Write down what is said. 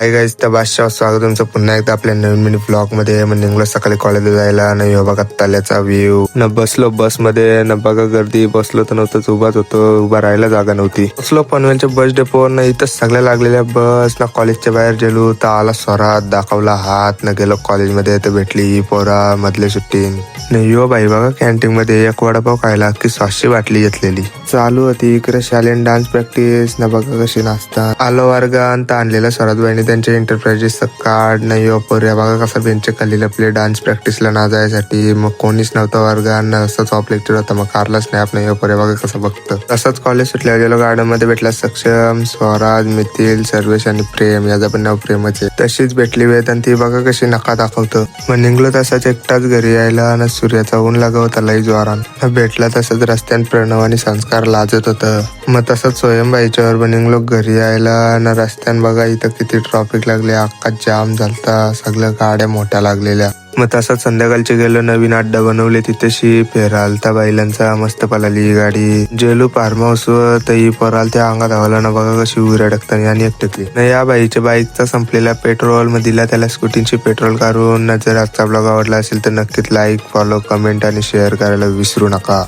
Hi guys, तर बादशाह स्वागत तुमचं पुन्हा एकदा आपल्या नवीन मिनी ब्लॉग मध्ये. मग निघलो सकाळी कॉलेजला जायला. न ह्यो बघा ताल्याचा व्ह्यू. न बसलो बस मध्ये, न बघा गर्दी. बसलो तर नव्हतंच, उभाच होतो. उभा राहायला जागा नव्हती. बसलो पनवेलच्या बस डेपोवर. न इथं सगळ्या लागलेल्या बस. ना कॉलेजच्या बाहेर गेलो तर आला स्वरात, दाखवला हात. न गेलो कॉलेजमध्ये तर भेटली पोरा मधल्या सुट्टीन. न यो बाई बघा कॅन्टीन मध्ये एक वडापाव खायला की 500 बाटली घेतलेली. चालू होती इकडे शालेन डान्स प्रॅक्टिस. न बघा कशी नाचता. आलो वर्गात आणलेला स्वरात बाईने त्यांच्या एंटरप्राइजेसचं कार्ड. नाही पोऱ्या बघा कसा बेंच खाली आपले डान्स प्रॅक्टिसला ना जायसाठी. मग कोणीच नव्हतं वर्गात. असंच ऑफ लेक्चर होता, मग कारलाच नाही आपण. पोऱ्या बघा कसं बघतं. तसंच कॉलेज सुटल्या गेलो. गार्डन मध्ये भेटला सक्षम, स्वराज, मिथिल, सर्वेश आणि प्रेम. याचा पण नाव प्रेमच आहे. तशीच भेटली वेळ आणि ती बघा कशी नका दाखवतं. मग निघलो तसाच एकटाच घरी यायला. न सूर्याचा ऊन लागवता लई जोरात. भेटला तसंच रस्त्यात प्रणव आणि संस्कार लाजत होतं. मग तसंच स्वयंबाईच्यावर पण निघलो घरी यायला. न रस्त्यान बघा इथं किती ट्रॉफिक लागले, अख्खा जाम झालता. सगळ्या गाड्या मोठ्या लागलेल्या. मग तसंच संध्याकाळचे गेलो, नवीन अड्डा बनवले तिथेशी. फेरालता बैलांचा मस्त पळाली ही गाडी. जेलू फार्म हाऊस वर तर ही पराल त्या अंगात हवाला. ना बघा कशी उभी अडकताना आणि एकटकली. न या बाईच्या बाईकचा संपलेला पेट्रोल मग दिला त्याला स्कूटीची पेट्रोल काढून. जर आजचा ब्लॉग आवडला असेल तर नक्कीच लाईक, फॉलो, कमेंट आणि शेअर करायला विसरू नका.